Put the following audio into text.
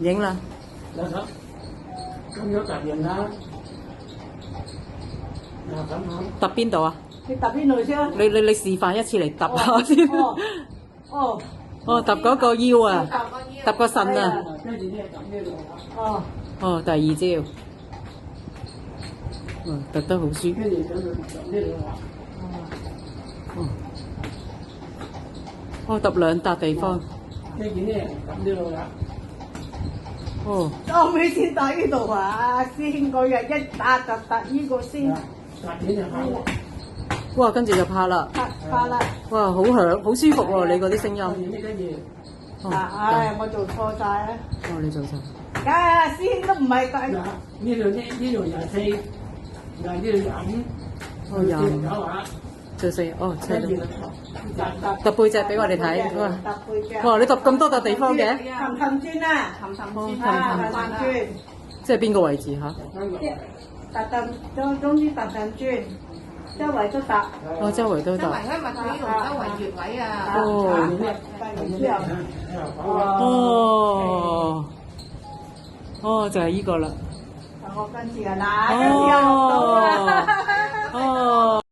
影啦。有手，咁樣揼人啦。嗱咁樣。揼邊度啊？你揼邊度先？你示範一次嚟揼下先。哦，哦，揼嗰個腰啊，揼個腎啊。跟住咧揼呢度。哦。哦，第二招。揼得好舒服。跟住就揼呢度啦。哦，揼兩笪地方。跟住咧揼呢度啦。哦。後尾先揼呢度啊！師兄嗰日一打就揼呢個先。揼點就拍啦。哇！跟住就拍啦。拍啦。哇！好響，好舒服喎！你嗰啲聲音。跟住。唉，我做錯晒啦。哦，你做錯。梗係啦，師兄都唔係咁。呢度又四，嗱呢度飲。哦，飲。做四，哦，車到。揼背脊俾我哋睇。揼背脊。哇！你揼咁多笪地方嘅？氹氹轉啊！氹轉。即係邊個位置嚇？總之揼氹轉，周圍都揼。哦，周圍都揼。周圍喺物體度，周圍穴位啊。哦。哦，就係依個啦。我跟住啊，嗱，跟住又落到啦。哦。